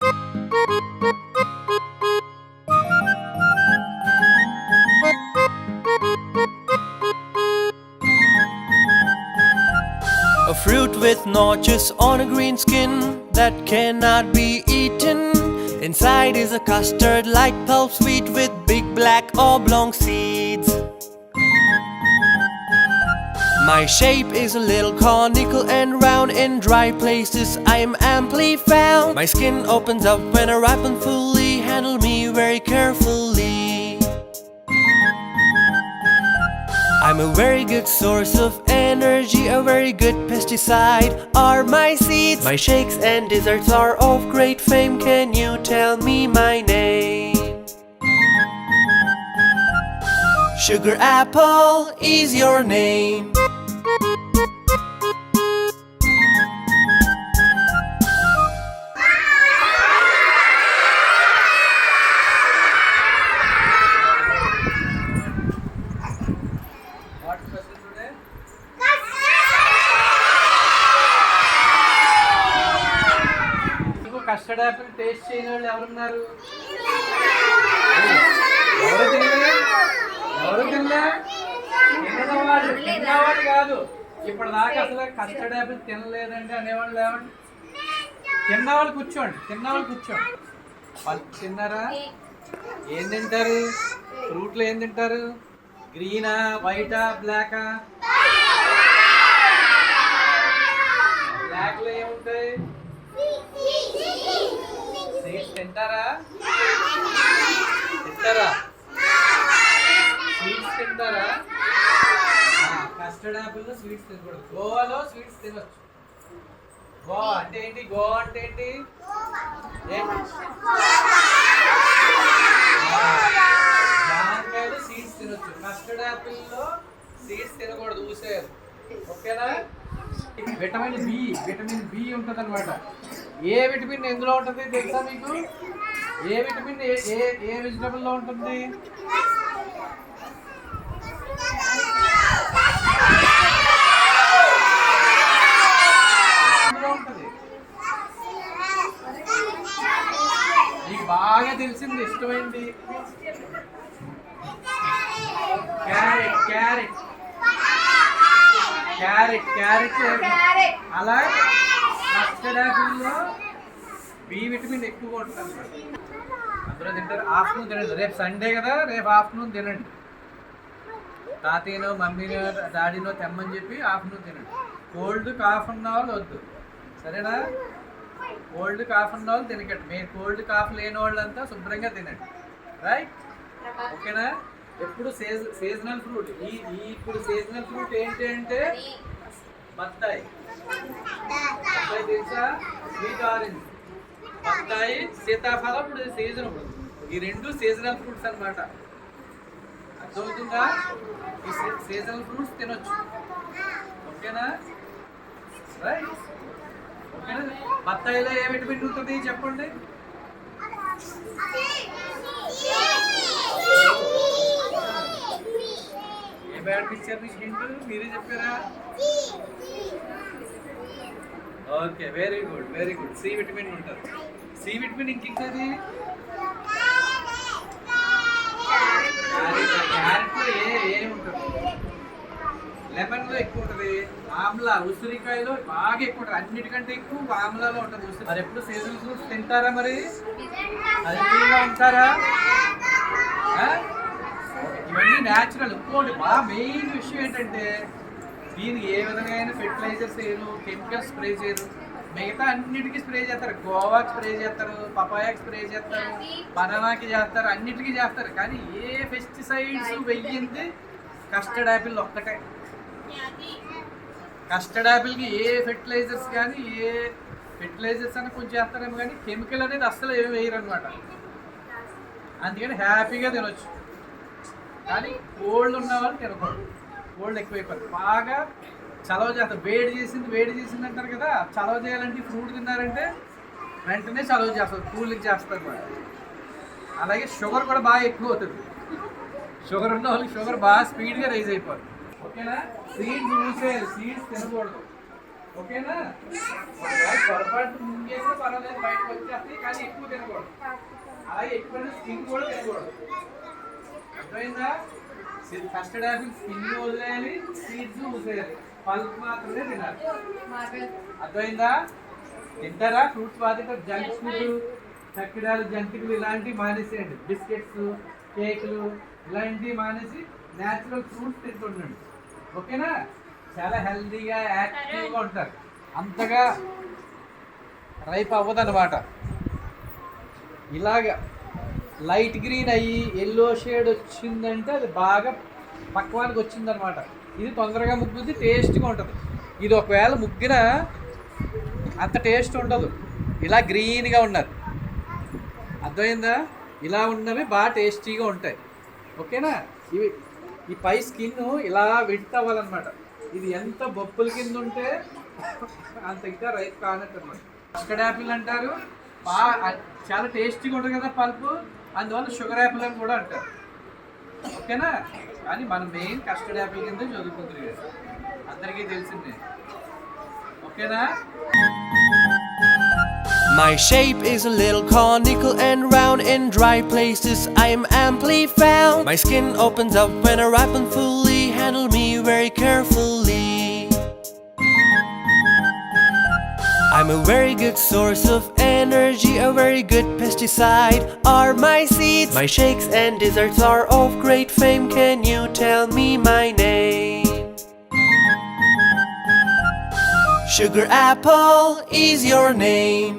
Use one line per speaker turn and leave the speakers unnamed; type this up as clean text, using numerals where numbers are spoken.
A fruit with notches on a green skin that cannot be eaten. Inside is a custard-like pulp sweet with big black oblong seeds. My shape is a little conical and round. In dry places I am amply found. My skin opens up when I ripen fully. Handle me very carefully. I'm a very good source of energy, a very good pesticide are my seeds. My shakes and desserts are of great fame. Can you tell me my name? Sugar apple is your name.
Custard Apple taste చేయని వాళ్ళు ఎవరున్నారు? ఎవరు తినలే? తిన్నవాళ్ళు కాదు. ఇప్పటిదాకా అసలు custard Apple తినలేదండి అనేవాళ్ళు లేవండి. తిన్నవాళ్ళు కూర్చోండి. వాళ్ళు తిన్నారా? ఏం తింటారు? ఫ్రూట్లో ఏం తింటారు? గ్రీనా, వైటా, బ్లాకా? బ్లాక్లో ఏముంటాయి? సీడ్స్ తింటారా? స్వీట్స్ తింటారా? కస్టర్డ్ యాపిల్లో స్వీట్స్ తినకూడదు. గోవాలో స్వీట్స్ తినొచ్చు. గోవా అంటే ఏంటి? జామకాయలు సీడ్స్ తినొచ్చు. కస్టర్డ్ యాపిల్లో సీడ్స్ తినకూడదు, ఊసేయాలి. ఓకేనా? విటమిన్ బి ఉంటుంది అనమాట. ఏ విటమిన్ ఎందులో ఉంటుంది తెలుసా మీకు? ఏ విటమిన్ ఏ వెజిటబుల్లో ఉంటుంది? ఉంటుంది. మీకు బాగా తెలిసింది ఇష్టమైంది క్యారెట్. అలా కస్టర్డ్ యాపిల్లో బి విటమిన్ ఎక్కువగా ఉంటుంది అన్నమాట. అందులో తింటారు. ఆఫ్టర్నూన్ తినండి. రేపు సండే కదా, రేపు ఆఫ్టర్నూన్ తినండి. తాతయ్యనో మమ్మీనో డాడీనో తెమ్మని చెప్పి ఆఫ్టర్నూన్ తినండి. కోల్డ్ కాఫ్ ఉన్న వాళ్ళు వద్దు, సరేనా? కోల్డ్ కాఫ్ ఉన్న వాళ్ళు తినకండి. మీరు కోల్డ్ కాఫ్ లేని వాళ్ళంతా శుభ్రంగా తినండి. రైట్? ఓకేనా? ఎప్పుడు సీజనల్ ఫ్రూట్. ఇప్పుడు సీజనల్ ఫ్రూట్ ఏంటి అంటే బత్తాయి తెలుసా? స్వీట్ ఆరెంజ్, బత్తాయి, సీతాఫలం. ఇప్పుడు సీజన్. ఈ రెండు సీజనల్ ఫ్రూట్స్ అన్నమాట. అర్థమవుతుందా? ఈ సీజనల్ ఫ్రూట్స్ తినొచ్చు. ఓకేనా? రైట్? ఓకేనా? బత్తాయిలో ఏ విటమిన్ ఉంటుంది చెప్పండి? ఏ బ్యాడ్ పిక్చర్ మీకు హింట్ మీరే చెప్పారా? Okay, very good. C vitamin ఉంటుంది. సి విటమిన్ ఇంకేది? క్యారెట్లో ఏ ఉంటుంది? లెమన్లో ఎక్కువ ఉంటుంది. ఆమ్లా, ఉసిరికాయలో బాగా ఎక్కువ ఉంటుంది. అన్నిటికంటే ఎక్కువ ఆమ్లాలో ఉంటుంది. మరి ఎప్పుడు సీజనల్ ఫ్రూట్స్ తింటారా? మరి హెల్తీగా ఉంటారా? ఇవన్నీ న్యాచురల్. ఇంకోటి బాగా మెయిన్ విషయం ఏంటంటే దీనికి ఏ విధమైన ఫెర్టిలైజర్స్ వేయరు, కెమికల్స్ స్ప్రే చేయరు. మిగతా అన్నిటికీ స్ప్రే చేస్తారు. గోవాకి స్ప్రే చేస్తారు, పపాయాకి స్ప్రే చేస్తారు, బనానాకి చేస్తారు, అన్నిటికీ చేస్తారు. కానీ ఏ పెస్టిసైడ్స్ వెయ్యింది కస్టర్డ్ యాపిల్ ఒక్కటే. కస్టర్డ్ యాపిల్కి ఏ ఫెర్టిలైజర్స్ కానీ ఏ ఫెర్టిలైజర్స్ అని కొంచెం చేస్తారేమో కానీ కెమికల్ అనేది అస్సలు ఏమి వేయరు అనమాట. అందుకని హ్యాపీగా తినొచ్చు. కానీ కోల్డ్ ఉన్న వాళ్ళు తినకూడదు. కోల్డ్ ఎక్కువైపోయింది. బాగా చలవ చేస్తారు. వేడి చేసింది అంటారు కదా. చలవ చేయాలంటే ఫ్రూట్ తిన్నారంటే వెంటనే చలవ చేస్తారు, కూలింగ్ చేస్తారు కూడా. అలాగే షుగర్ కూడా బాగా ఎక్కువ అవుతుంది. షుగర్ ఉన్న వాళ్ళకి షుగర్ బాగా స్పీడ్గా రైజ్ అయిపోతుంది. ఓకేనా? సీడ్స్ తినకూడదు. ఓకేనా? ఒకవేళ పొరపాటు ముంగేస్తే పర్వాలేదు, బయటకు వచ్చేస్తాయి, కానీ ఎక్కువ తినకూడదు. అలాగే ఎక్కువ స్కిన్ కూడా తినకూడదు. అర్థమైందా? కస్టర్డ్ యాపిల్ స్కిన్ వదిలేయాలి, సీడ్స్ వదిలేయాలి, పల్ప్ మాత్రమే తినాలి. అర్థమైందా? తింటారా? ఫ్రూట్స్ బాగా తింటారు. జంక్ ఫుడ్, చక్కెరాలు, జంతికలు ఇలాంటివి మానేసేయండి. బిస్కెట్స్, కేకులు ఇలాంటివి మానేసి న్యాచురల్ ఫ్రూట్స్ తింటుండండి. ఓకేనా? చాలా హెల్తీగా యాక్టివ్గా ఉంటారు. అంతగా రైప్ అవ్వదన్నమాట. ఇలాగా లైట్ గ్రీన్ అయ్యి ఎల్లో షేడ్ వచ్చిందంటే అది బాగా పక్వానికి వచ్చిందనమాట. ఇది తొందరగా ముగ్గుద్ది, టేస్ట్గా ఉంటుంది. ఇది ఒకవేళ ముగ్గిన అంత టేస్ట్ ఉండదు. ఇలా గ్రీన్గా ఉన్నది, అర్థమైందా? ఇలా ఉన్నవి బాగా టేస్టీగా ఉంటాయి. ఓకేనా? ఇవి ఈ పై స్కిన్ ఇలా వెట్ అవ్వాలన్నమాట. ఇది ఎంత బొప్పుల కింద ఉంటే అంత ఇంకా రైప్ కానట్టు అనమాట. కస్టర్డ్ యాపిల్ అంటారు, బాగా చాలా టేస్టీగా ఉంటుంది కదా పల్పు, అందువల్ల షుగర్ యాపిల్ అని కూడా అంటారు. ఓకేనా? కానీ మనం మెయిన్ కస్టర్డ్ యాపిల్ కింద చదువుకుంటుంది కదా, అందరికీ తెలిసిందే. ఓకేనా?
My shape is a little conical and round. In dry places I am amply found. My skin opens up when I ripen fully. Handle me very carefully. I'm a very good source of energy, a very good pesticide are my seeds. My shakes and desserts are of great fame. Can you tell me my name? Sugar apple is your name.